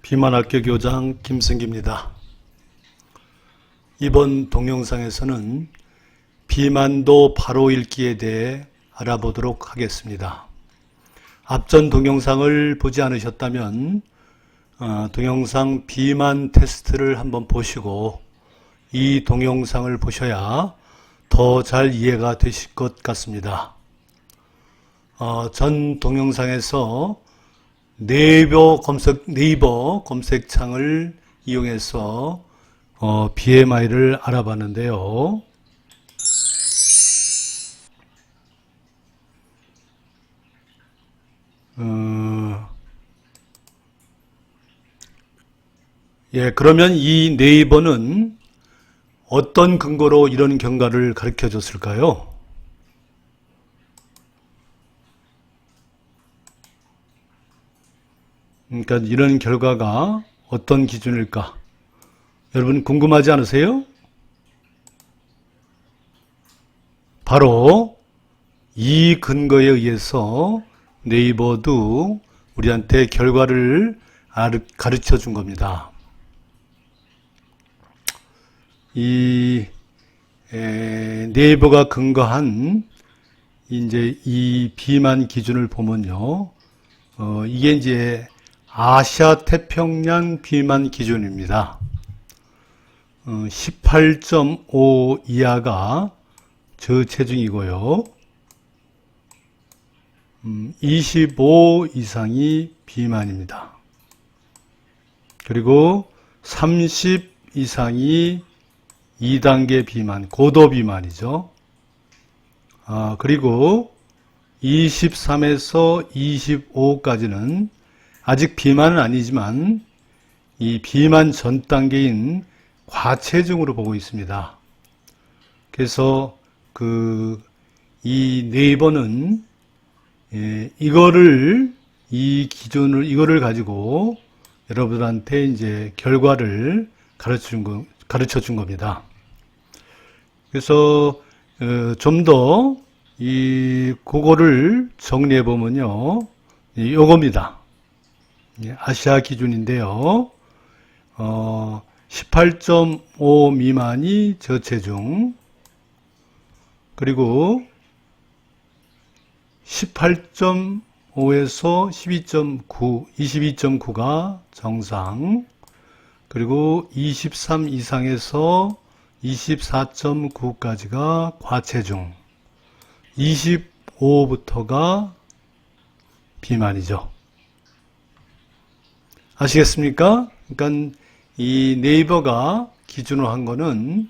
비만학교 교장 김승기입니다. 이번 동영상에서는 비만도 바로 읽기에 대해 알아보도록 하겠습니다. 앞전 동영상을 보지 않으셨다면 동영상 비만 테스트를 한번 보시고 이 동영상을 보셔야 더 잘 이해가 되실 것 같습니다. 전 동영상에서 네이버 검색창을 이용해서 BMI를 알아봤는데요. 그러면 이 네이버는 어떤 근거로 이런 결과를 가르쳐 줬을까요? 그러니까 이런 결과가 어떤 기준일까? 여러분 궁금하지 않으세요? 바로 이 근거에 의해서 네이버도 우리한테 결과를 가르쳐 준 겁니다. 이 네이버가 근거한 이제 이 비만 기준을 보면요, 이게 이제 아시아 태평양 비만 기준입니다. 18.5 이하가 저체중이고요. 25 이상이 비만입니다. 그리고 30 이상이 2단계 비만, 고도 비만이죠. 그리고 23에서 25까지는 아직 비만은 아니지만 이 비만 전 단계인 과체중으로 보고 있습니다. 그래서 이 네이버는 이거를 이거를 가지고 여러분한테 이제 결과를 가르쳐 준 겁니다. 그래서 좀 더 그거를 정리해 보면요, 요겁니다. 아시아 기준인데요. 18.5 미만이 저체중, 그리고 18.5에서 12.9, 22.9가 정상, 그리고 23 이상에서 24.9까지가 과체중, 25부터가 비만이죠. 아시겠습니까? 그러니까 이 네이버가 기준으로 한 거는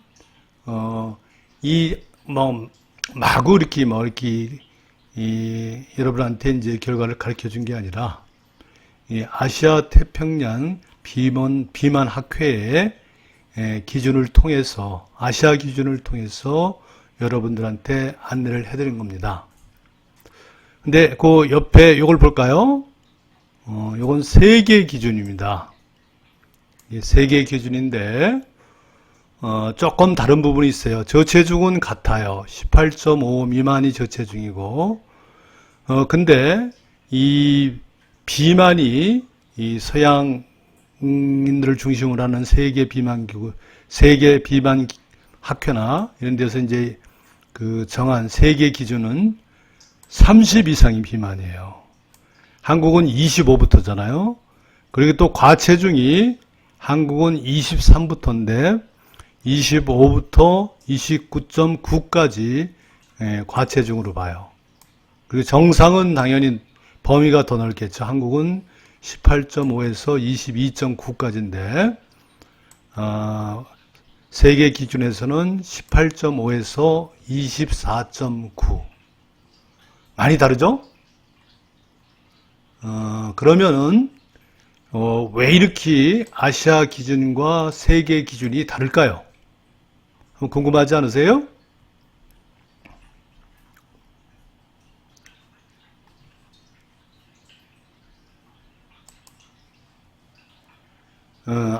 마구 이렇게 여러분한테 이제 결과를 가르쳐 준 게 아니라 이 아시아 태평양 비만 학회의 기준을 통해서, 아시아 기준을 통해서 여러분들한테 안내를 해드린 겁니다. 근데 그 옆에 요걸 볼까요? 요건 세계 기준입니다. 세계 기준인데 조금 다른 부분이 있어요. 저체중은 같아요. 18.5 미만이 저체중이고, 근데 이 비만이 이 서양인들을 중심으로 하는 세계 비만 학회나 이런 데서 이제 정한 세계 기준은 30 이상이 비만이에요. 한국은 25부터잖아요. 그리고 또 과체중이 한국은 23부터인데 25부터 29.9까지 과체중으로 봐요. 그리고 정상은 당연히 범위가 더 넓겠죠. 한국은 18.5에서 22.9까지인데 세계 기준에서는 18.5에서 24.9. 많이 다르죠? 그러면은 왜 이렇게 아시아 기준과 세계 기준이 다를까요? 궁금하지 않으세요?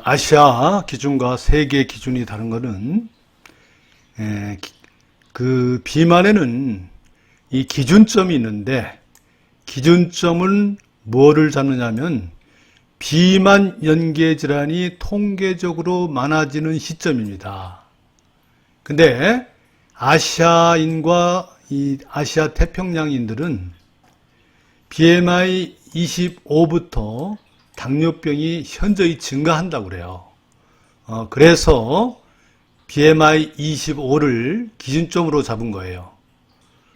아시아 기준과 세계 기준이 다른 것은 그 비만에는 이 기준점이 있는데, 기준점은 뭐를 잡느냐면 비만 연계 질환이 통계적으로 많아지는 시점입니다. 근데 아시아인과 이 아시아 태평양인들은 BMI 25부터 당뇨병이 현저히 증가한다고 그래요. 그래서 BMI 25를 기준점으로 잡은 거예요.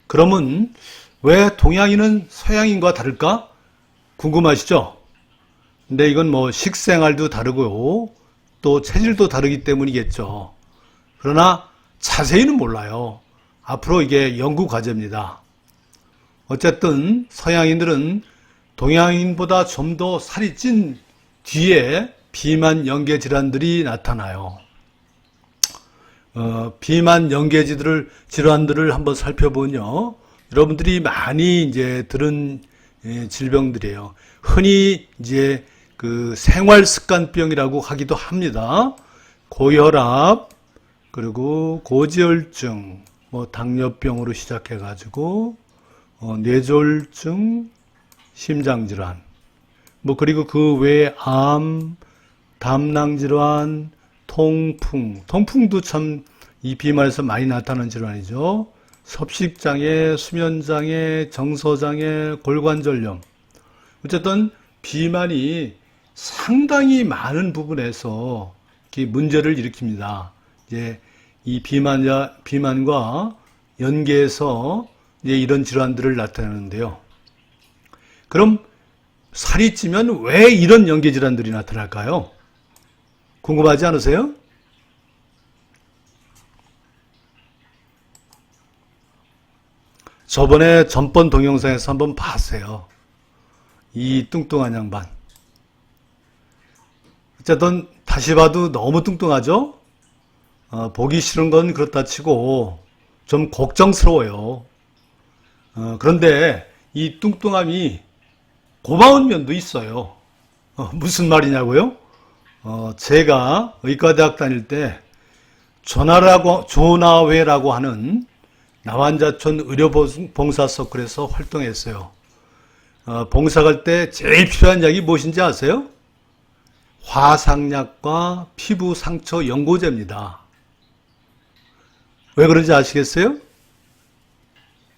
그러면 왜 동양인은 서양인과 다를까? 궁금하시죠? 근데 이건 뭐 식생활도 다르고 또 체질도 다르기 때문이겠죠. 그러나 자세히는 몰라요. 앞으로 이게 연구 과제입니다. 어쨌든 서양인들은 동양인보다 좀 더 살이 찐 뒤에 비만 연계 질환들이 나타나요. 비만 연계 질환들을 한번 살펴보면요. 여러분들이 많이 이제 들은 질병들이에요. 흔히 이제 그 생활습관병이라고 하기도 합니다. 고혈압, 그리고 고지혈증, 뭐 당뇨병으로 시작해가지고 뇌졸중, 심장질환, 뭐 그리고 그 외에 암, 담낭질환, 통풍도 참 이 비만에서 많이 나타나는 질환이죠. 섭식장애, 수면장애, 정서장애, 골관절염. 어쨌든 비만이 상당히 많은 부분에서 문제를 일으킵니다. 이제 이 비만과 연계해서 이제 이런 질환들을 나타내는데요. 그럼 살이 찌면 왜 이런 연계 질환들이 나타날까요? 궁금하지 않으세요? 저번에 전번 동영상에서 한번 봤어요. 이 뚱뚱한 양반. 어쨌든 다시 봐도 너무 뚱뚱하죠? 보기 싫은 건 그렇다 치고 좀 걱정스러워요. 그런데 이 뚱뚱함이 고마운 면도 있어요. 무슨 말이냐고요? 제가 의과대학 다닐 때 조나회라고 하는 나환자촌 의료봉사 서클에서 활동했어요. 봉사 갈 때 제일 필요한 약이 무엇인지 아세요? 화상약과 피부 상처 연고제입니다. 왜 그런지 아시겠어요?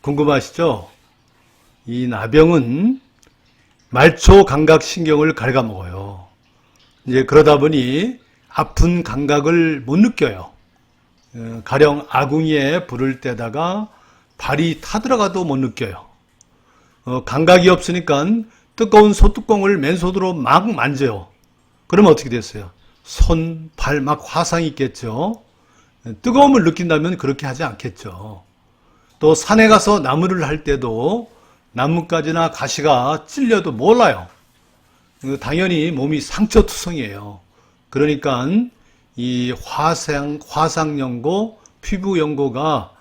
궁금하시죠? 이 나병은 말초 감각신경을 갉아먹어요. 이제 그러다 보니 아픈 감각을 못 느껴요. 가령 아궁이에 불을 떼다가 발이 타들어가도 못 느껴요. 감각이 없으니까 뜨거운 소뚜껑을 맨손으로 막 만져요. 그러면 어떻게 됐어요? 손, 발 막 화상이 있겠죠. 뜨거움을 느낀다면 그렇게 하지 않겠죠. 또 산에 가서 나무를 할 때도 나뭇가지나 가시가 찔려도 몰라요. 당연히 몸이 상처투성이에요. 그러니까 이 화상연고, 피부연고가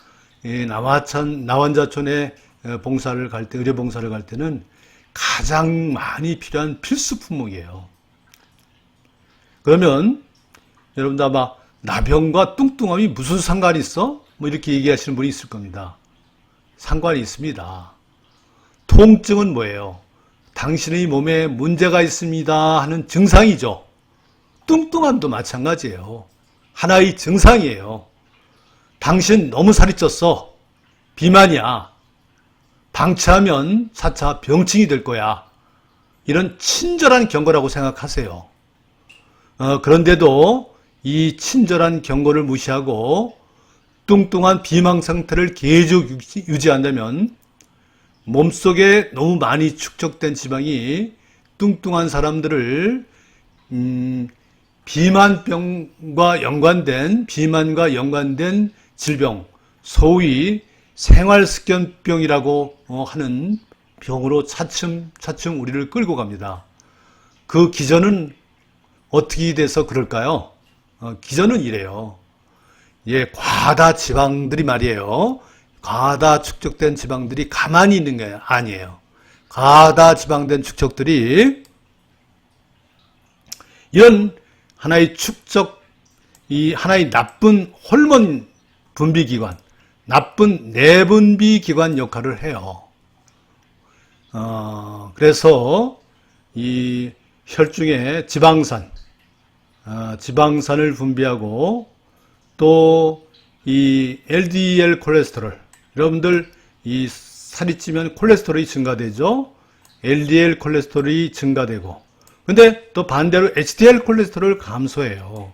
나환자촌에 봉사를 갈 때, 의료봉사를 갈 때는 가장 많이 필요한 필수 품목이에요. 그러면 여러분들 아마 나병과 뚱뚱함이 무슨 상관이 있어? 뭐 이렇게 얘기하시는 분이 있을 겁니다. 상관이 있습니다. 통증은 뭐예요? 당신의 몸에 문제가 있습니다 하는 증상이죠. 뚱뚱함도 마찬가지예요. 하나의 증상이에요. 당신 너무 살이 쪘어. 비만이야. 방치하면 차차 병증이 될 거야. 이런 친절한 경고라고 생각하세요. 그런데도 이 친절한 경고를 무시하고 뚱뚱한 비만 상태를 계속 유지한다면 몸속에 너무 많이 축적된 지방이 뚱뚱한 사람들을 비만과 연관된 질병, 소위 생활습관병이라고 하는 병으로 차츰 우리를 끌고 갑니다. 그 기전은 어떻게 돼서 그럴까요? 기전은 이래요. 과다 지방들이 말이에요. 과다 축적된 지방들이 가만히 있는 게 아니에요. 과다 지방된 축적들이 이런 하나의 하나의 나쁜 호르몬 분비기관, 나쁜 내분비기관 역할을 해요. 그래서 이 혈중에 지방산을 분비하고 또 이 LDL 콜레스테롤, 여러분들 이 살이 찌면 콜레스테롤이 증가되죠. LDL 콜레스테롤이 증가되고, 근데 또 반대로 HDL 콜레스테롤을 감소해요.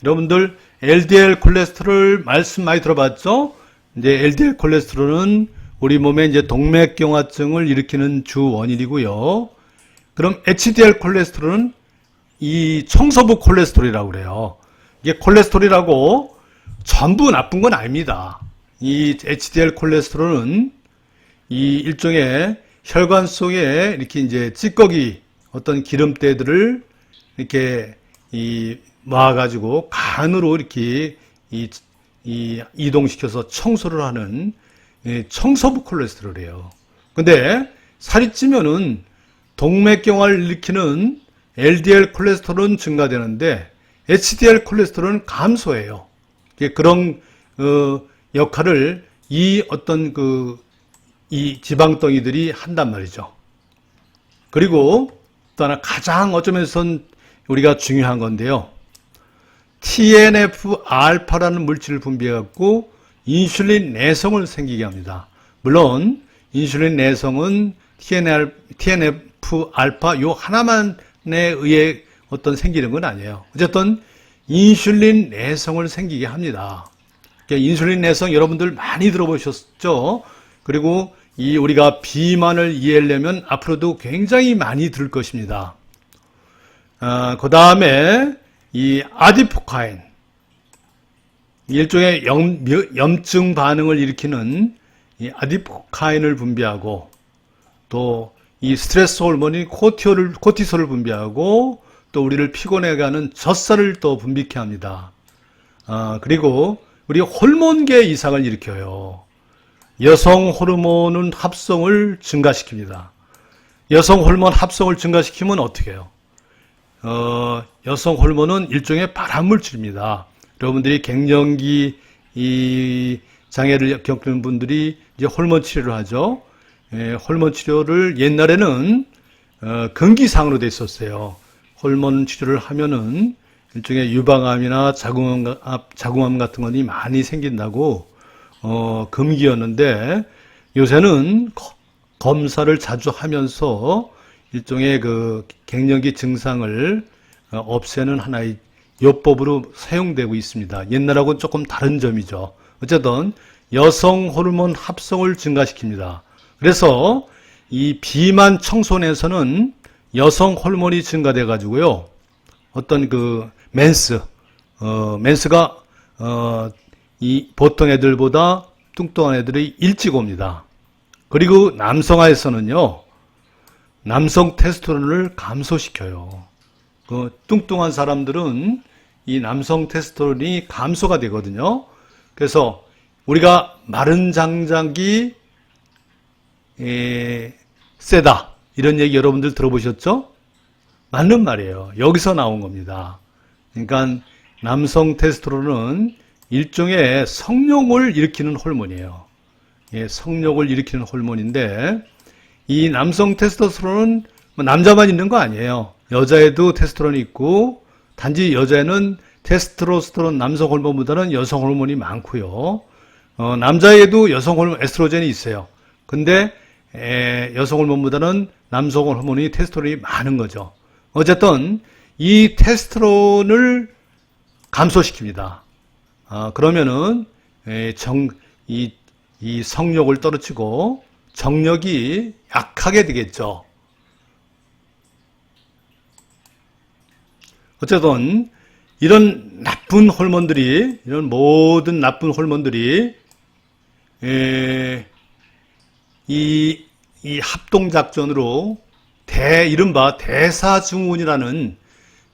여러분들 LDL 콜레스테롤 말씀 많이 들어봤죠? 이제 LDL 콜레스테롤은 우리 몸에 이제 동맥경화증을 일으키는 주 원인이고요. 그럼 HDL 콜레스테롤은 이 청소부 콜레스테롤이라고 그래요. 이게 콜레스테롤이라고 전부 나쁜 건 아닙니다. 이 HDL 콜레스테롤은 이 일종의 혈관 속에 이렇게 이제 찌꺼기 어떤 기름때들을 이렇게 모아가지고 간으로 이렇게 이동시켜서 청소를 하는 청소부 콜레스테롤이에요. 근데 살이 찌면은 동맥경화를 일으키는 LDL 콜레스테롤은 증가되는데 HDL 콜레스테롤은 감소해요. 그런 역할을 이 지방덩이들이 한단 말이죠. 그리고 또 하나 가장 어쩌면선 우리가 중요한 건데요. TNF-알파라는 물질을 분비해갖고 인슐린 내성을 생기게 합니다. 물론 인슐린 내성은 TNF-알파 요 하나만에 의해 어떤 생기는 건 아니에요. 어쨌든 인슐린 내성을 생기게 합니다. 인슐린 내성 여러분들 많이 들어보셨죠? 그리고 우리가 비만을 이해하려면 앞으로도 굉장히 많이 들을 것입니다. 그 다음에 이 아디포카인, 일종의 염증 반응을 일으키는 이 아디포카인을 분비하고 또 이 스트레스 호르몬인 코티솔을 분비하고 또 우리를 피곤하게 하는 젖살을 또 분비케 합니다. 그리고 우리 호르몬계 이상을 일으켜요. 여성 호르몬은 합성을 증가시킵니다. 여성 호르몬 합성을 증가시키면 어떻게 해요? 여성 호르몬은 일종의 발암물질입니다. 여러분들이 갱년기 장애를 겪는 분들이 이제 호르몬 치료를 하죠. 호르몬 치료를 옛날에는 금기사항으로 돼 있었어요. 호르몬 치료를 하면은 일종의 유방암이나 자궁암 같은 것이 많이 생긴다고 금기였는데 요새는 검사를 자주 하면서 일종의 그 갱년기 증상을 없애는 하나의 요법으로 사용되고 있습니다. 옛날하고는 조금 다른 점이죠. 어쨌든 여성 호르몬 합성을 증가시킵니다. 그래서 이 비만 청소년에서는 여성 호르몬이 증가돼 가지고요. 어떤 그 맨스가 이 보통 애들보다 뚱뚱한 애들이 일찍 옵니다. 그리고 남성아에서는요. 남성 테스토스테론을 감소시켜요. 그 뚱뚱한 사람들은 이 남성 테스토스테론이 감소가 되거든요. 그래서 우리가 마른 장작이 세다 이런 얘기 여러분들 들어보셨죠? 맞는 말이에요. 여기서 나온 겁니다. 그러니까 남성 테스토스테론은 일종의 성욕을 일으키는 호르몬이에요. 성욕을 일으키는 호르몬인데 이 남성 테스토스테론은 남자만 있는 거 아니에요. 여자에도 테스토스테론이 있고 단지 여자에는 테스토스테론 남성 호르몬보다는 여성 호르몬이 많고요. 남자에도 여성 호르몬 에스트로겐이 있어요. 근데 여성 호르몬보다는 남성 호르몬이 테스토스테론이 많은 거죠. 어쨌든 이 테스토스테론을 감소시킵니다. 그러면은 이 성욕을 떨어뜨리고 정력이 약하게 되겠죠. 어쨌든 이런 모든 나쁜 호르몬들이 이 합동작전으로 이른바 대사증후군이라는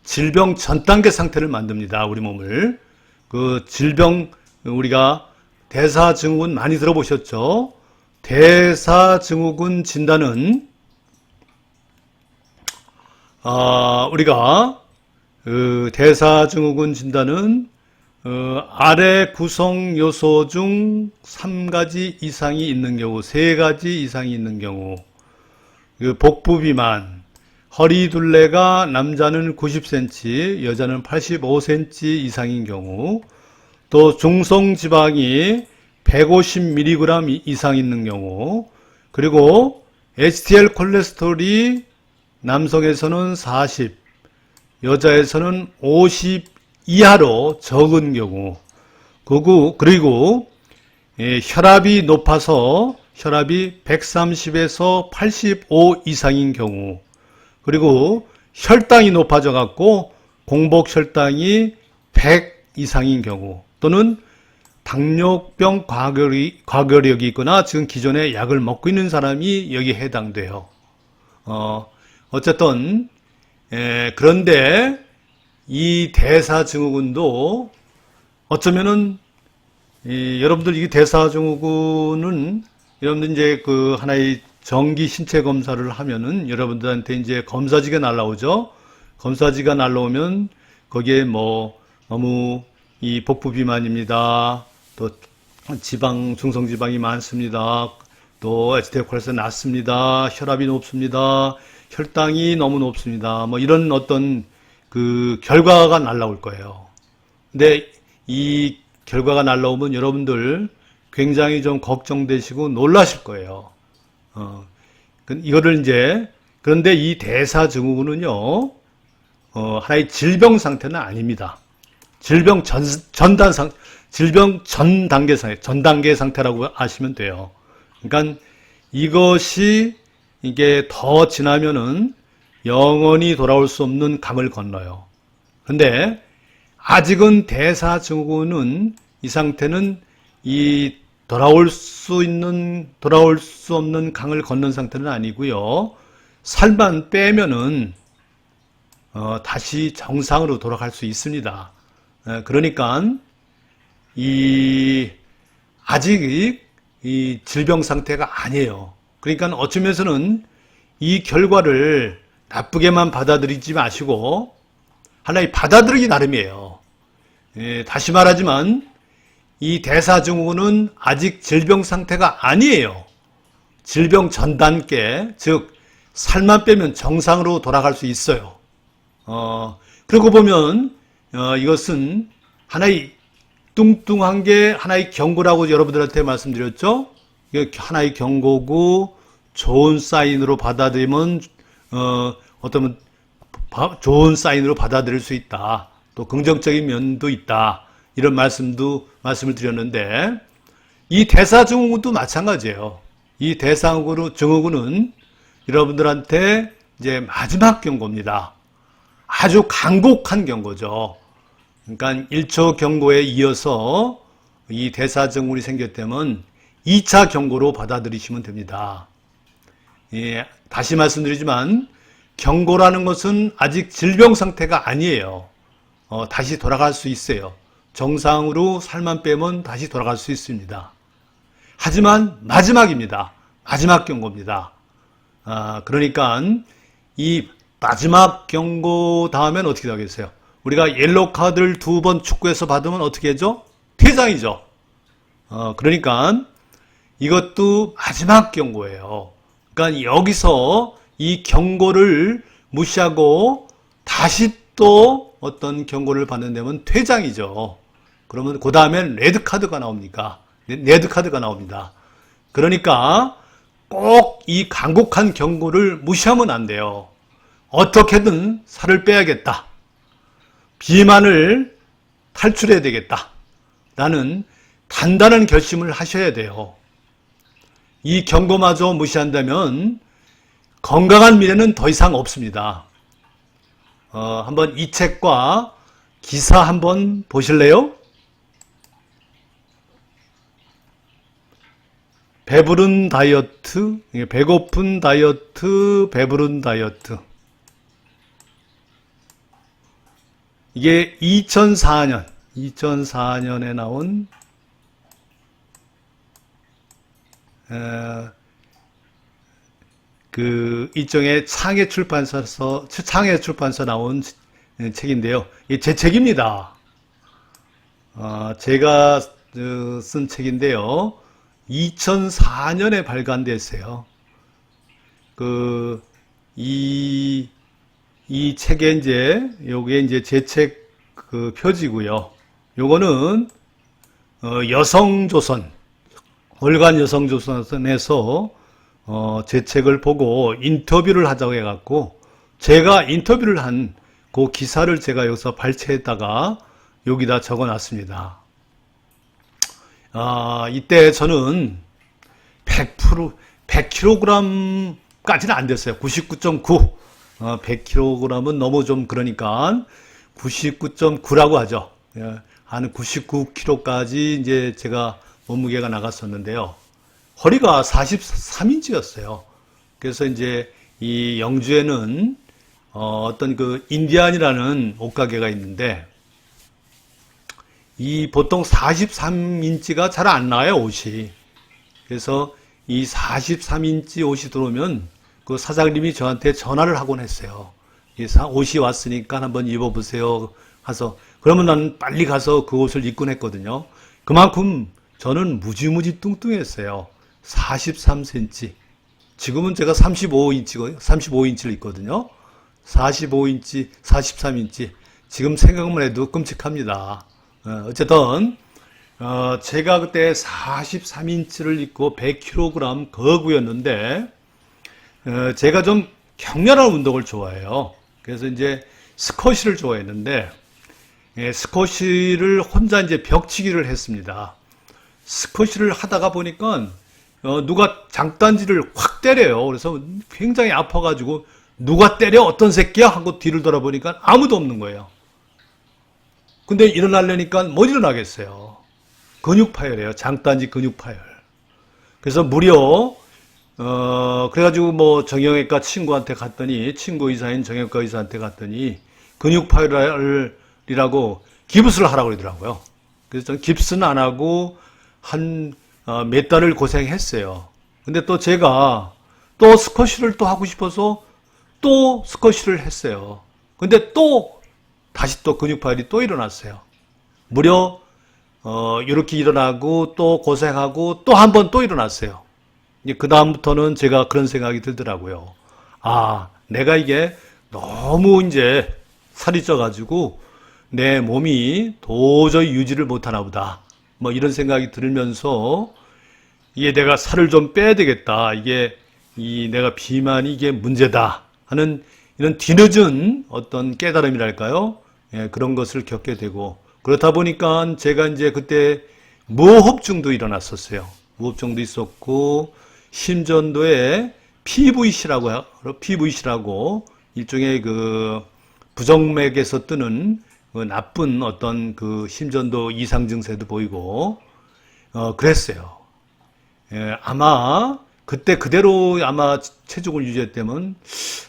질병 전 단계 상태를 만듭니다. 우리 몸을. 그 질병, 우리가 대사증후군 많이 들어보셨죠? 대사증후군 진단은, 우리가, 대사증후군 진단은, 아래 구성 요소 중 3가지 이상이 있는 경우, 3가지 이상이 있는 경우, 복부 비만, 허리 둘레가 남자는 90cm, 여자는 85cm 이상인 경우, 또 중성지방이 150mg 이상 있는 경우, 그리고 HDL 콜레스테롤이 남성에서는 40, 여자에서는 50 이하로 적은 경우, 그리고 혈압이 높아서 혈압이 130에서 85 이상인 경우, 그리고 혈당이 높아져 갖고 공복 혈당이 100 이상인 경우, 또는 당뇨병 과거력이 있거나 지금 기존에 약을 먹고 있는 사람이 여기에 해당돼요. 어쨌든 그런데 이 대사증후군도 어쩌면은 여러분들 이 대사증후군은 여러분들 이제 그 하나의 정기 신체 검사를 하면은 여러분들한테 이제 검사지가 날라오죠. 검사지가 날라오면 거기에 뭐 너무 이 복부 비만입니다. 또 지방, 중성지방이 많습니다. 또 HDL 콜레스테롤 낮습니다. 혈압이 높습니다. 혈당이 너무 높습니다. 뭐 이런 어떤 그 결과가 날라올 거예요. 근데 이 결과가 날라오면 여러분들 굉장히 좀 걱정되시고 놀라실 거예요. 이거를 이제, 그런데 이 대사증후군은요, 하나의 질병 상태는 아닙니다. 질병 전 단계 상태라고 아시면 돼요. 그러니까 이것이 이게 더 지나면은 영원히 돌아올 수 없는 강을 건너요. 근데 아직은 대사증후군은 이 상태는 이 돌아올 수 없는 강을 건넌 상태는 아니고요. 살만 빼면은 다시 정상으로 돌아갈 수 있습니다. 그러니까 아직 이 질병 상태가 아니에요. 그러니까 어쩌면서는 이 결과를 나쁘게만 받아들이지 마시고 하나의 받아들이기 나름이에요. 다시 말하지만 이 대사증후군은 아직 질병 상태가 아니에요. 질병 전 단계, 즉 살만 빼면 정상으로 돌아갈 수 있어요. 그러고 보면 이것은 하나의 뚱뚱한 게 하나의 경고라고 여러분들한테 말씀드렸죠. 이게 하나의 경고고 좋은 사인으로 받아들이면 어떤 좋은 사인으로 받아들일 수 있다. 또 긍정적인 면도 있다. 이런 말씀을 드렸는데 이 대사증후군도 마찬가지예요. 이 대사증후군은 여러분들한테 이제 마지막 경고입니다. 아주 간곡한 경고죠. 그러니까 1초 경고에 이어서 이 대사증후군이 생겼다면 2차 경고로 받아들이시면 됩니다. 다시 말씀드리지만 경고라는 것은 아직 질병 상태가 아니에요. 다시 돌아갈 수 있어요. 정상으로 살만 빼면 다시 돌아갈 수 있습니다. 하지만 마지막입니다. 마지막 경고입니다. 그러니까 이 마지막 경고 다음엔 어떻게 하겠어요? 우리가 옐로우 카드를 2번 축구에서 받으면 어떻게 하죠? 퇴장이죠. 그러니까 이것도 마지막 경고예요. 그러니까 여기서 이 경고를 무시하고 다시 또 어떤 경고를 받는다면 퇴장이죠. 그러면 그 다음엔 레드카드가 나옵니다. 레드카드가 나옵니다. 그러니까 꼭 이 간곡한 경고를 무시하면 안 돼요. 어떻게든 살을 빼야겠다. 비만을 탈출해야 되겠다. 라는 단단한 결심을 하셔야 돼요. 이 경고마저 무시한다면 건강한 미래는 더 이상 없습니다. 한번 이 책과 기사 한번 보실래요? 배부른 다이어트, 배고픈 다이어트, 배부른 다이어트. 이게 2004년에 나온 그 일종의 창해 출판사 나온 책인데요. 이게 제 책입니다. 제가 쓴 책인데요. 2004년에 발간됐어요. 이 이 책에 이제 요게 이제 제 책 그 표지고요. 요거는 여성조선 월간 여성조선에서 제 책을 보고 인터뷰를 하자고 해갖고 제가 인터뷰를 한 그 기사를 제가 여기서 발췌했다가 여기다 적어놨습니다. 이때 저는 100%, 100kg까지는 안 됐어요. 99.9. 100kg은 너무 좀 그러니까 99.9라고 하죠. 한 99kg까지 이제 제가 몸무게가 나갔었는데요. 허리가 43인치였어요. 그래서 이제 이 영주에는 어떤 그 인디안이라는 옷가게가 있는데 이 보통 43인치가 잘 안 나와요, 옷이. 그래서 이 43인치 옷이 들어오면 그 사장님이 저한테 전화를 하곤 했어요. 이 옷이 왔으니까 한번 입어보세요. 해서 그러면 난 빨리 가서 그 옷을 입곤 했거든요. 그만큼 저는 무지무지 뚱뚱했어요. 43cm. 지금은 제가 35인치를 입거든요. 45인치, 43인치. 지금 생각만 해도 끔찍합니다. 어쨌든 제가 그때 43인치를 입고 100kg 거구였는데 제가 좀 격렬한 운동을 좋아해요. 그래서 이제 스쿼시를 좋아했는데 스쿼시를 혼자 이제 벽치기를 했습니다. 스쿼시를 하다가 보니까 누가 장단지를 확 때려요. 그래서 굉장히 아파가지고 누가 때려 어떤 새끼야 하고 뒤를 돌아보니까 아무도 없는 거예요. 근데 일어나려니까 못 일어나겠어요. 근육 파열이에요. 장단지 근육 파열. 그래서 무려 그래가지고 뭐 정형외과 친구한테 갔더니 친구 의사인 정형외과 의사한테 갔더니 근육 파열이라고 깁스를 하라고 그러더라고요. 그래서 저는 깁스는 안 하고 한 몇 달을 고생했어요. 근데 또 제가 또 스쿼시를 또 하고 싶어서 또 스쿼시를 했어요. 근데 또 다시 또 근육 파열이 또 일어났어요. 무려 이렇게 일어나고 또 고생하고 또 한 번 또 일어났어요. 그 다음부터는 제가 그런 생각이 들더라고요. 내가 이게 너무 이제 살이 쪄가지고 내 몸이 도저히 유지를 못하나 보다. 뭐 이런 생각이 들면서 이게 내가 살을 좀 빼야 되겠다. 이게 내가 비만이 이게 문제다 하는 이런 뒤늦은 어떤 깨달음이랄까요? 그런 것을 겪게 되고 그렇다 보니까 제가 이제 그때 무호흡증도 일어났었어요. 무호흡증도 있었고 심전도에 PVC라고 일종의 그 부정맥에서 뜨는 그 나쁜 어떤 그 심전도 이상 증세도 보이고 그랬어요. 아마 그때 그대로 아마 체중을 유지했다면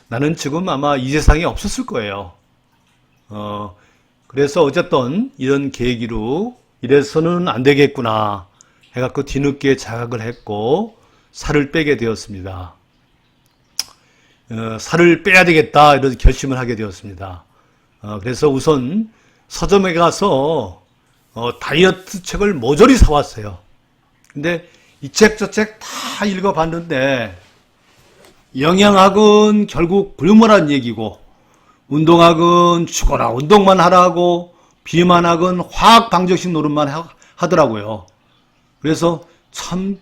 나는 지금 아마 이 세상에 없었을 거예요. 그래서 어쨌든 이런 계기로 이래서는 안 되겠구나 해갖고 뒤늦게 자각을 했고 살을 빼게 되었습니다. 살을 빼야 되겠다 이런 결심을 하게 되었습니다. 그래서 우선 서점에 가서 다이어트 책을 모조리 사왔어요. 근데 이 책 저 책 다 읽어봤는데 영양학은 결국 굶으란 얘기고 운동학은 죽어라 운동만 하라고 비만학은 화학 방정식 노릇만 하더라고요. 그래서 참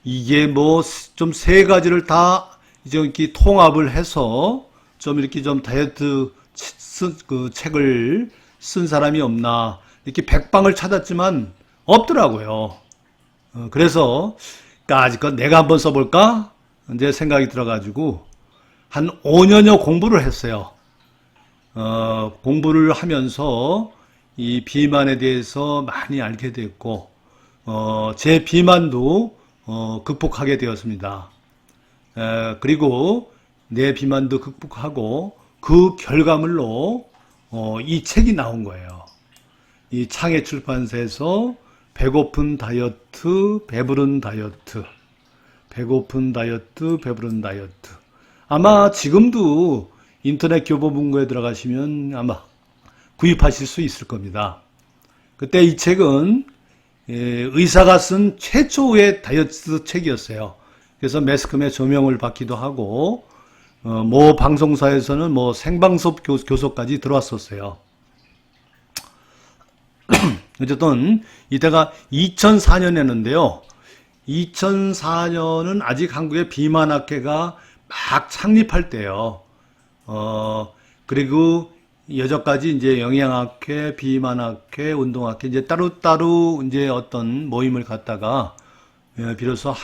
이게 뭐 좀 세 가지를 다 이제 이렇게 통합을 해서 좀 이렇게 좀 다이어트 그 책을 쓴 사람이 없나 이렇게 백방을 찾았지만 없더라고요. 그래서 까짓것 내가 한번 써볼까 이제 생각이 들어가지고 한 5년여 공부를 했어요. 공부를 하면서 이 비만에 대해서 많이 알게 됐고 제 비만도 극복하게 되었습니다. 그리고 내 비만도 극복하고 그 결과물로 이 책이 나온 거예요. 이 창의 출판사에서 배고픈 다이어트, 배부른 다이어트, 배고픈 다이어트, 배부른 다이어트. 아마 지금도 인터넷 교보문고에 들어가시면 아마 구입하실 수 있을 겁니다. 그때 이 책은 의사가 쓴 최초의 다이어트 책이었어요. 그래서 매스컴에 조명을 받기도 하고 모 방송사에서는 뭐 생방송 교섭까지 들어왔었어요. 어쨌든 이때가 2004년이었는데요. 2004년은 아직 한국의 비만학회가 막 창립할 때예요. 그리고 여전까지 이제 영양학회, 비만학회, 운동학회 이제 따로따로 이제 어떤 모임을 갖다가 비로소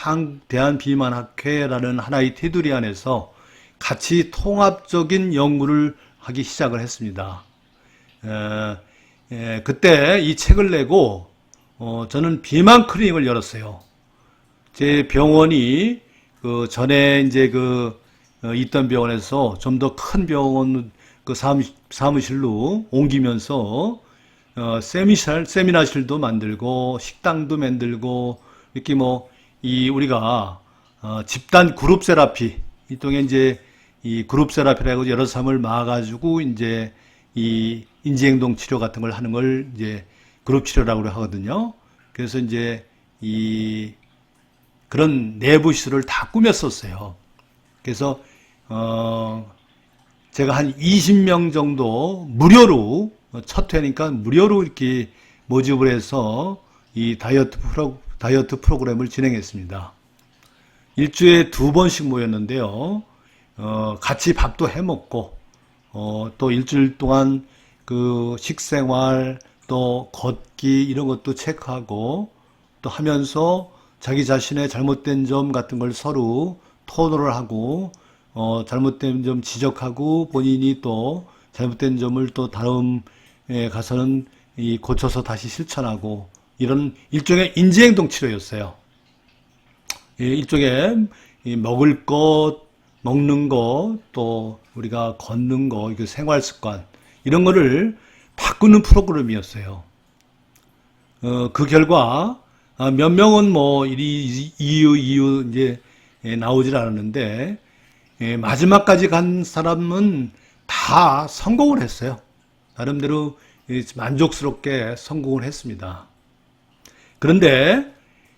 대한비만학회라는 하나의 테두리 안에서 같이 통합적인 연구를 하기 시작을 했습니다. 그때 이 책을 내고 저는 비만 클리닉을 열었어요. 제 병원이 그 전에 이제 있던 병원에서 좀 더 큰 병원 그 사무실로 옮기면서 세미나실도 만들고 식당도 만들고 이렇게 뭐 이 우리가 집단 그룹 세라피 일종의 이제 이 그룹 세라피라고 여러 사람을 모아가지고 이제 이 인지행동 치료 같은 걸 하는 걸 이제 그룹 치료라고 하거든요. 그래서 이제 이 그런 내부 시설을 다 꾸몄었어요. 그래서 제가 한 20명 정도 무료로 첫 회니까 무료로 이렇게 모집을 해서 이 다이어트 프로그램을 진행했습니다. 일주일에 2번씩 모였는데요. 같이 밥도 해 먹고 또 일주일 동안 그 식생활 또 걷기 이런 것도 체크하고 또 하면서 자기 자신의 잘못된 점 같은 걸 서로 토론을 하고 잘못된 점 지적하고 본인이 또 잘못된 점을 또 다음에 가서는 고쳐서 다시 실천하고 이런 일종의 인지행동 치료였어요. 일종의 먹을 것, 먹는 것, 또 우리가 걷는 거, 생활 습관 이런 거를 바꾸는 프로그램이었어요. 그 결과 몇 명은 뭐 이유 이제 나오질 않았는데 마지막까지 간 사람은 다 성공을 했어요. 나름대로 만족스럽게 성공을 했습니다. 그런데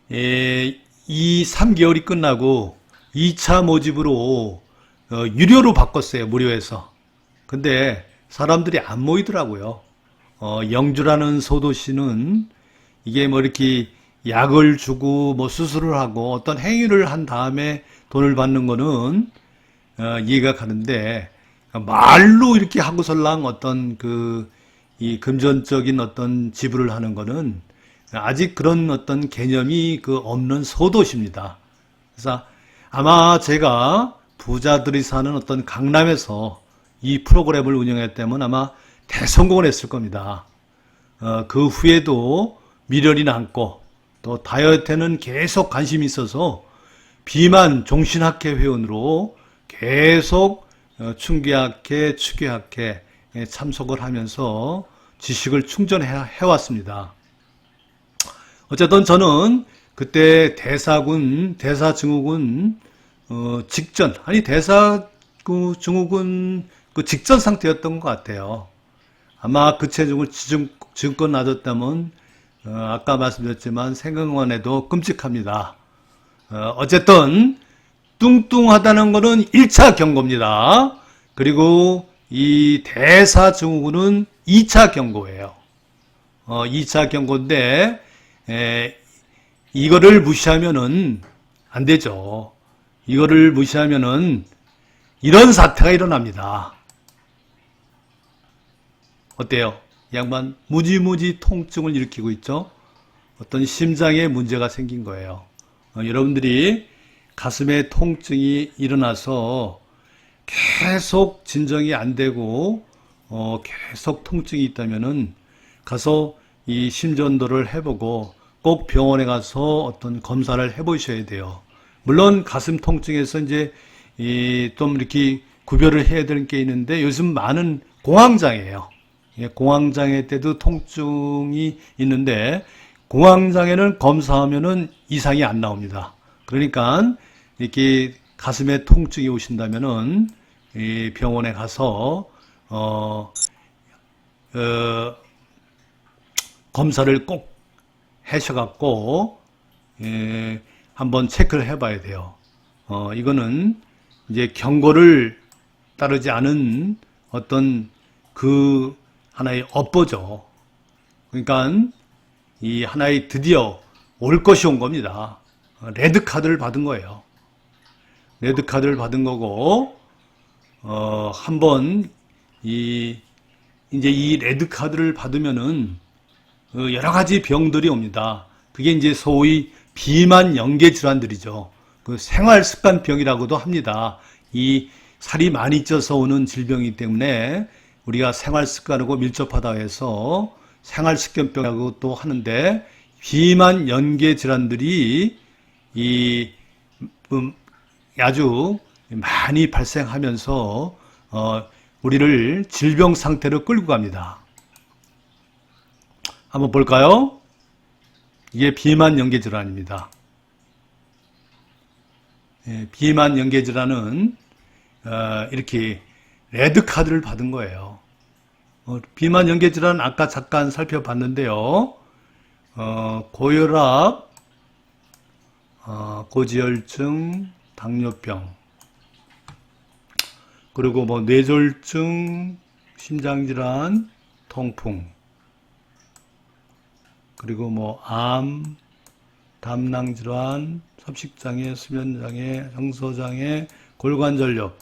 이 3개월이 끝나고 2차 모집으로 유료로 바꿨어요. 무료에서. 근데 사람들이 안 모이더라고요. 영주라는 소도시는 이게 뭐 이렇게 약을 주고 뭐 수술을 하고 어떤 행위를 한 다음에 돈을 받는 거는 이해가 가는데 말로 이렇게 하고설랑 어떤 이 금전적인 어떤 지불을 하는 거는 아직 그런 어떤 개념이 없는 소도시입니다. 그래서 아마 제가 부자들이 사는 어떤 강남에서 이 프로그램을 운영했다면 아마 대성공을 했을 겁니다. 그 후에도 미련이 남고 또 다이어트에는 계속 관심이 있어서 비만 종신학회 회원으로 계속 충기학회, 추계학회 참석을 하면서 지식을 충전해 왔습니다. 어쨌든 저는 그때 대사증후군 직전, 아니 대사증후군 그 직전 상태였던 것 같아요. 아마 그 체중을 지금껏 놔뒀다면 아까 말씀드렸지만 생각만 해도 끔찍합니다. 어쨌든 뚱뚱하다는 것은 1차 경고입니다. 그리고 이 대사증후군은 2차 경고예요. 2차 경고인데 이거를 무시하면은 안 되죠. 이거를 무시하면은 이런 사태가 일어납니다. 어때요? 양반 무지무지 통증을 일으키고 있죠. 어떤 심장에 문제가 생긴 거예요. 여러분들이 가슴에 통증이 일어나서 계속 진정이 안 되고 계속 통증이 있다면은 가서 이 심전도를 해보고 꼭 병원에 가서 어떤 검사를 해보셔야 돼요. 물론 가슴 통증에서 이제 좀 이렇게 구별을 해야 되는 게 있는데 요즘 많은 공황장애예요. 공황장애 때도 통증이 있는데 공황장애는 검사하면은 이상이 안 나옵니다. 그러니까 이렇게 가슴에 통증이 오신다면은 이 병원에 가서 검사를 꼭 하셔갖고 한번 체크를 해봐야 돼요. 이거는 이제 경고를 따르지 않은 어떤 그 하나의 업보죠. 그러니까 이 하나의 드디어 올 것이 온 겁니다. 레드카드를 받은 거예요. 레드카드를 받은 거고, 한번 이제 이 레드카드를 받으면은 여러 가지 병들이 옵니다. 그게 이제 소위 비만 연계 질환들이죠. 그 생활습관병이라고도 합니다. 이 살이 많이 쪄서 오는 질병이기 때문에 우리가 생활습관하고 밀접하다 해서 생활습관병이라고 또 하는데, 비만 연계 질환들이 아주 많이 발생하면서 우리를 질병 상태로 끌고 갑니다. 한번 볼까요? 이게 비만 연계 질환입니다. 비만 연계 질환은 이렇게 레드 카드를 받은 거예요. 비만 연계 질환 아까 잠깐 살펴봤는데요. 고혈압, 고지혈증, 당뇨병, 그리고 뭐 뇌졸중, 심장질환, 통풍, 그리고 뭐 암, 담낭질환, 섭식장애, 수면장애, 정서장애, 골관절염.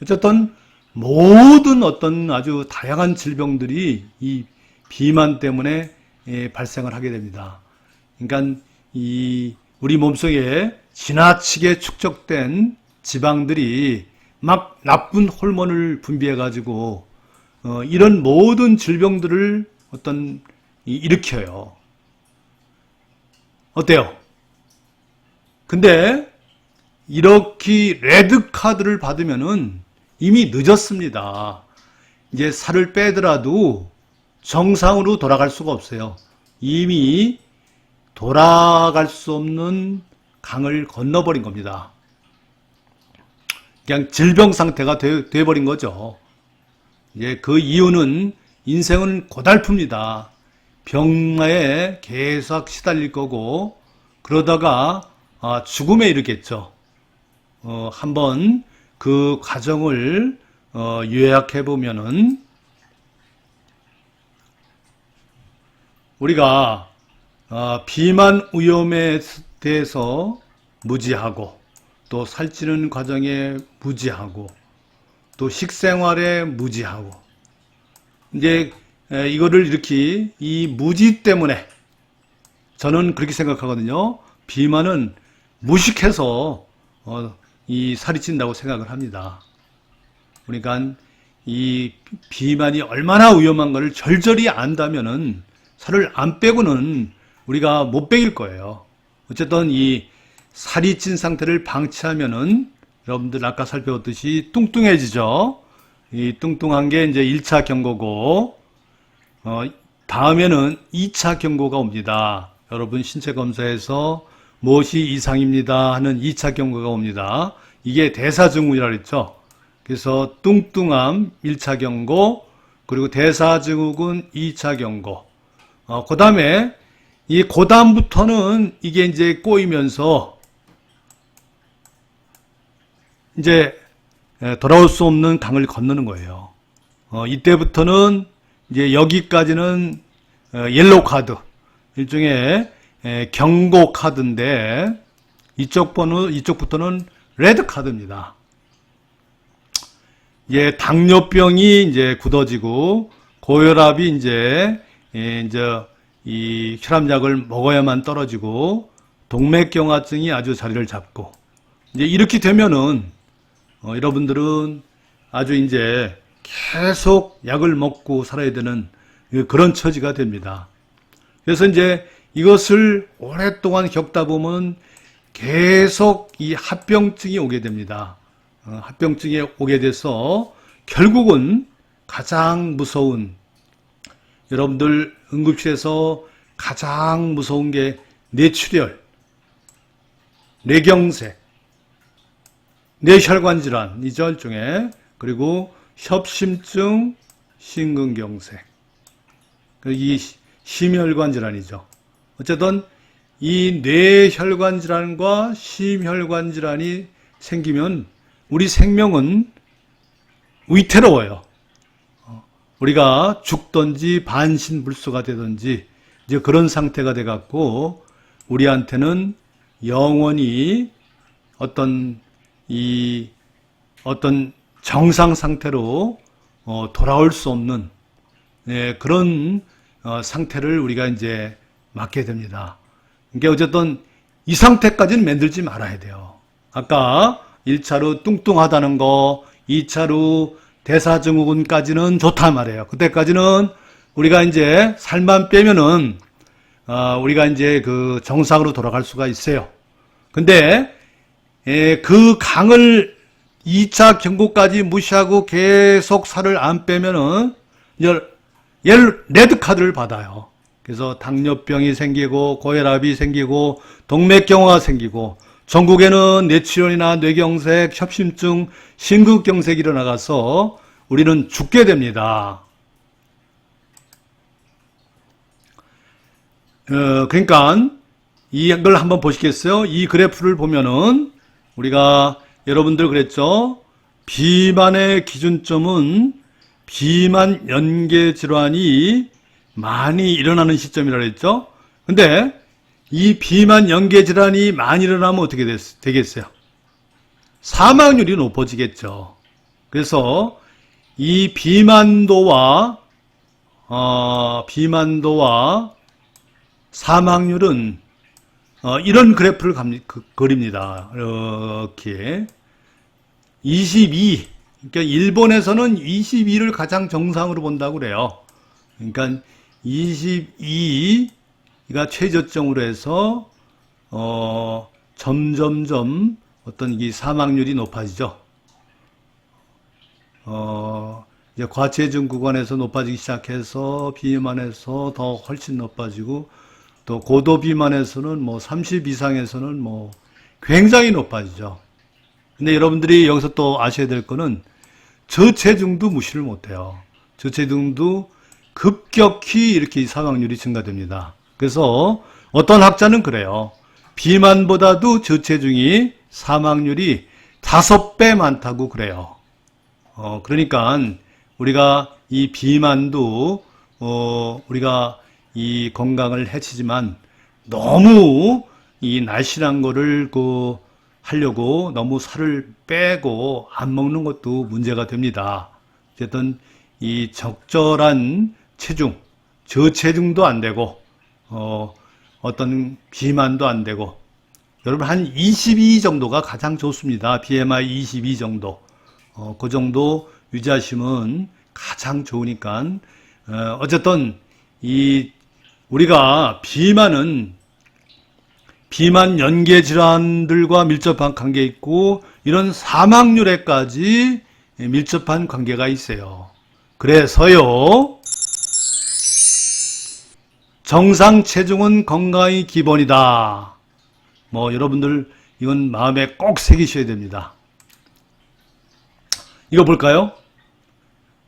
어쨌든 모든 어떤 아주 다양한 질병들이 이 비만 때문에 발생을 하게 됩니다. 그러니까 우리 몸속에 지나치게 축적된 지방들이 막 나쁜 호르몬을 분비해 가지고 이런 모든 질병들을 일으켜요. 어때요? 근데 이렇게 레드 카드를 받으면은 이미 늦었습니다. 이제 살을 빼더라도 정상으로 돌아갈 수가 없어요. 이미 돌아갈 수 없는 강을 건너버린 겁니다. 그냥 질병 상태가 돼버린 거죠. 이제 그 이유는 인생은 고달픕니다. 병에 계속 시달릴 거고, 그러다가 죽음에 이르겠죠. 한번 그 과정을 요약해 보면은, 우리가 비만 위험에 대해서 무지하고, 또 살찌는 과정에 무지하고, 또 식생활에 무지하고, 이제 이거를 이렇게 이 무지 때문에 저는 그렇게 생각하거든요. 비만은 무식해서 이 살이 찐다고 생각을 합니다. 그러니까 이 비만이 얼마나 위험한가를 절절히 안다면은 살을 안 빼고는 우리가 못 빼길 거예요. 어쨌든 이 살이 찐 상태를 방치하면은 여러분들 아까 살펴봤듯이 뚱뚱해지죠. 이 뚱뚱한 게 이제 1차 경고고, 다음에는 2차 경고가 옵니다. 여러분 신체 검사에서 무엇이 이상입니다 하는 2차 경고가 옵니다. 이게 대사증후군이라고 했죠. 그래서 뚱뚱함 1차 경고, 그리고 대사증후군 2차 경고. 그 다음에 그 다음부터는 이게 이제 꼬이면서 이제 돌아올 수 없는 강을 건너는 거예요. 이때부터는 이제 여기까지는 옐로우 카드, 일종의 경고 카드인데, 이쪽부터는 레드 카드입니다. 이제 당뇨병이 이제 굳어지고, 고혈압이 이제 이 혈압약을 먹어야만 떨어지고, 동맥경화증이 아주 자리를 잡고, 이제 이렇게 되면은 여러분들은 아주 이제 계속 약을 먹고 살아야 되는 그런 처지가 됩니다. 그래서 이제 이것을 오랫동안 겪다 보면 계속 이 합병증이 오게 됩니다. 합병증이 오게 돼서 결국은 가장 무서운, 여러분들 응급실에서 가장 무서운 게 뇌출혈, 뇌경색, 뇌혈관 질환이죠, 일종의. 그리고 협심증, 심근경색, 이 심혈관 질환이죠. 어쨌든 이 뇌혈관 질환과 심혈관 질환이 생기면 우리 생명은 위태로워요. 우리가 죽든지 반신불수가 되든지 이제 그런 상태가 돼 갖고 우리한테는 영원히 어떤 정상 상태로 돌아올 수 없는 그런 상태를 우리가 이제 맞게 됩니다. 그러니까 어쨌든 이 상태까지는 만들지 말아야 돼요. 아까 1차로 뚱뚱하다는 거, 2차로 대사증후군까지는 좋단 말이에요. 그때까지는 우리가 이제 살만 빼면은 우리가 이제 그 정상으로 돌아갈 수가 있어요. 근데 그 강을 2차 경고까지 무시하고 계속 살을 안 빼면은 레드카드를 받아요. 그래서 당뇨병이 생기고 고혈압이 생기고 동맥경화가 생기고 전국에는 뇌출혈이나 뇌경색, 협심증, 심근경색이 일어나가서 우리는 죽게 됩니다. 그러니까 이걸 한번 보시겠어요? 이 그래프를 보면은 우리가 여러분들 그랬죠? 비만의 기준점은 비만 연계 질환이 많이 일어나는 시점이라고 했죠? 근데 이 비만 연계 질환이 많이 일어나면 어떻게 되겠어요? 사망률이 높아지겠죠. 그래서 이 비만도와 사망률은 이런 그래프를 그립니다. 이렇게 22, 그러니까 일본에서는 22를 가장 정상으로 본다고 그래요. 그러니까 22가 최저점으로 해서 점점점 어떤 이 사망률이 높아지죠. 이제 과체중 구간에서 높아지기 시작해서 비만에서 더 훨씬 높아지고 또 고도 비만에서는 뭐 30 이상에서는 뭐 굉장히 높아지죠. 근데 여러분들이 여기서 또 아셔야 될 거는 저체중도 무시를 못해요. 저체중도 급격히 이렇게 사망률이 증가됩니다. 그래서 어떤 학자는 그래요. 비만보다도 저체중이 사망률이 5배 많다고 그래요. 그러니까 우리가 이 비만도 우리가 이 건강을 해치지만 너무 이 날씬한 거를 하려고 너무 살을 빼고 안 먹는 것도 문제가 됩니다. 어쨌든 이 적절한 체중, 저체중도 안 되고 어떤 비만도 안 되고 여러분 한 22 정도가 가장 좋습니다. BMI 22 정도. 그 정도 유지하시면 가장 좋으니까 어쨌든 우리가 비만은 비만 연계 질환들과 밀접한 관계 있고 이런 사망률에까지 밀접한 관계가 있어요. 그래서요. 정상 체중은 건강이 기본이다. 여러분들 이건 마음에 꼭 새기셔야 됩니다. 이거 볼까요?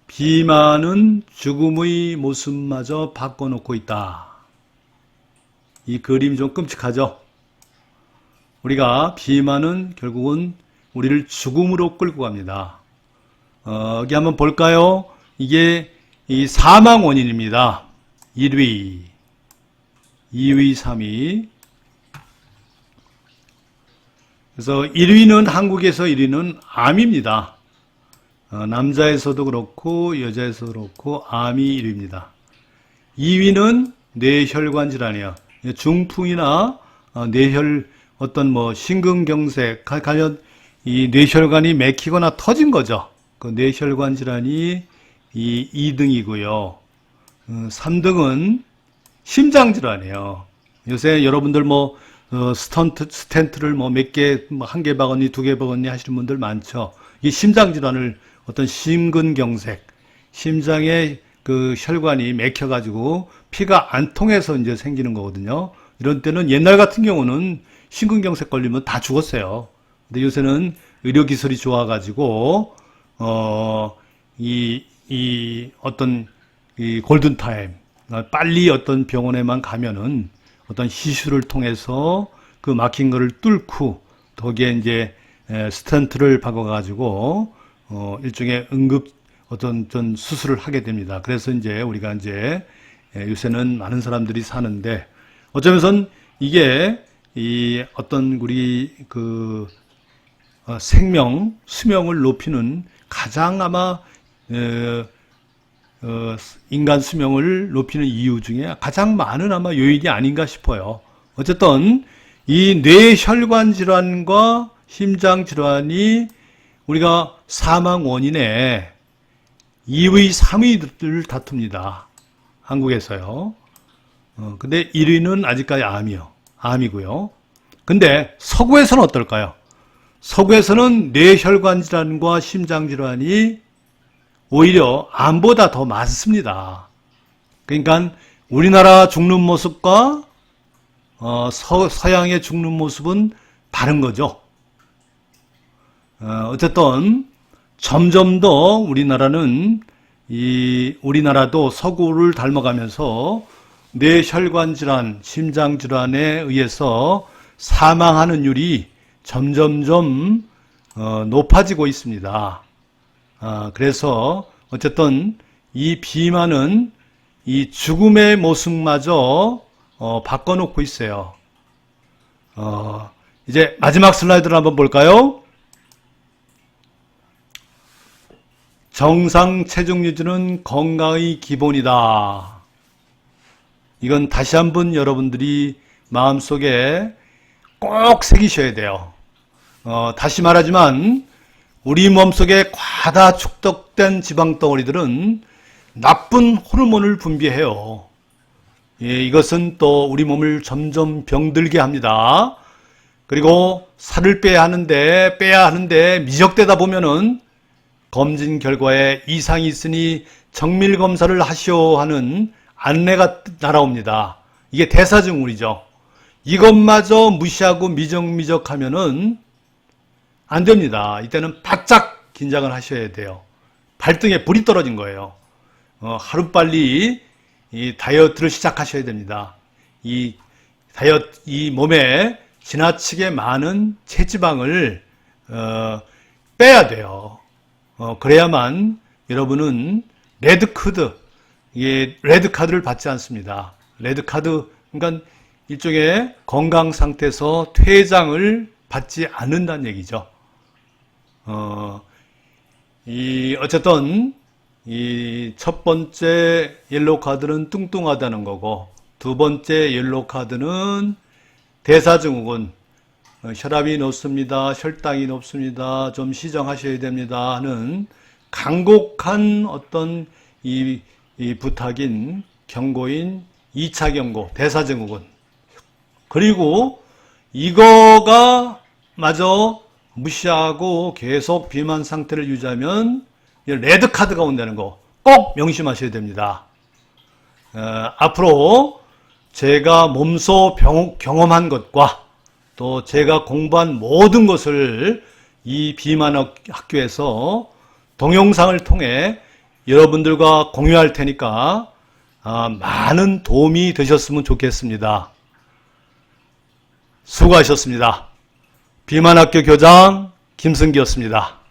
비만은 죽음의 모습마저 바꿔놓고 있다. 이 그림이 좀 끔찍하죠? 우리가 비만은 결국은 우리를 죽음으로 끌고 갑니다. 여기 한번 볼까요? 이게 이 사망 원인입니다. 1위, 2위, 3위. 그래서 1위는 한국에서 1위는 암입니다. 남자에서도 그렇고 여자에서도 그렇고 암이 1위입니다. 2위는 뇌혈관 질환이에요. 중풍이나 뇌혈 어떤 심근경색 가면 이 뇌혈관이 막히거나 터진 거죠. 그 뇌혈관 질환이 이 2등이고요. 3등은 심장 질환이에요. 요새 여러분들 스텐트를 몇 개, 한 개 박았니, 두 개 박았니 하시는 분들 많죠. 이 심장 질환을 어떤 심근경색, 심장에 그 혈관이 막혀가지고 피가 안 통해서 이제 생기는 거거든요. 이런 때는 옛날 같은 경우는 심근경색 걸리면 다 죽었어요. 근데 요새는 의료기술이 좋아가지고, 어떤 골든타임, 빨리 어떤 병원에만 가면은 어떤 시술을 통해서 그 막힌 거를 뚫고, 거기에 이제 스텐트를 박아가지고, 일종의 응급 어떤 전 수술을 하게 됩니다. 그래서 이제 우리가 이제 요새는 많은 사람들이 사는데 어쩌면선 이게 이 어떤 우리 그 생명, 수명을 높이는 가장 아마 인간 수명을 높이는 이유 중에 가장 많은 아마 요인이 아닌가 싶어요. 어쨌든 이 뇌혈관 질환과 심장 질환이 우리가 사망 원인의 2위, 3위를 다툽니다. 한국에서요. 근데 1위는 아직까지 암이고요. 근데 서구에서는 어떨까요? 서구에서는 뇌혈관 질환과 심장 질환이 오히려 암보다 더 많습니다. 그러니까 우리나라 죽는 모습과 서양의 죽는 모습은 다른 거죠. 어쨌든 점점 더 우리나라도 서구를 닮아가면서 뇌혈관 질환, 심장 질환에 의해서 사망하는 율이 점점점 높아지고 있습니다. 그래서 어쨌든 이 비만은 이 죽음의 모습마저 바꿔놓고 있어요. 이제 마지막 슬라이드를 한번 볼까요? 정상 체중 유지는 건강의 기본이다. 이건 다시 한번 여러분들이 마음속에 꼭 새기셔야 돼요. 다시 말하지만 우리 몸속에 과다 축적된 지방덩어리들은 나쁜 호르몬을 분비해요. 이것은 또 우리 몸을 점점 병들게 합니다. 그리고 살을 빼야 하는데 미적되다 보면은 검진 결과에 이상이 있으니 정밀 검사를 하시오 하는 안내가 날아옵니다. 이게 대사증후군이죠. 이것마저 무시하고 미적미적하면은 안 됩니다. 이때는 바짝 긴장을 하셔야 돼요. 발등에 불이 떨어진 거예요. 하루빨리 이 다이어트를 시작하셔야 됩니다. 이 몸에 지나치게 많은 체지방을 빼야 돼요. 그래야만 여러분은 레드카드를 받지 않습니다. 레드카드, 그러니까 일종의 건강 상태에서 퇴장을 받지 않는다는 얘기죠. 어쨌든, 이 첫 번째 옐로우 카드는 뚱뚱하다는 거고, 두 번째 옐로우 카드는 대사증후군, 혈압이 높습니다. 혈당이 높습니다. 좀 시정하셔야 됩니다. 하는 간곡한 어떤 이 부탁인 경고인 2차 경고, 대사증후군. 그리고 이거가 마저 무시하고 계속 비만 상태를 유지하면 레드카드가 온다는 거 꼭 명심하셔야 됩니다. 앞으로 제가 몸소 경험한 것과 또 제가 공부한 모든 것을 이 비만 학교에서 동영상을 통해 여러분들과 공유할 테니까 많은 도움이 되셨으면 좋겠습니다. 수고하셨습니다. 비만학교 교장 김승기였습니다.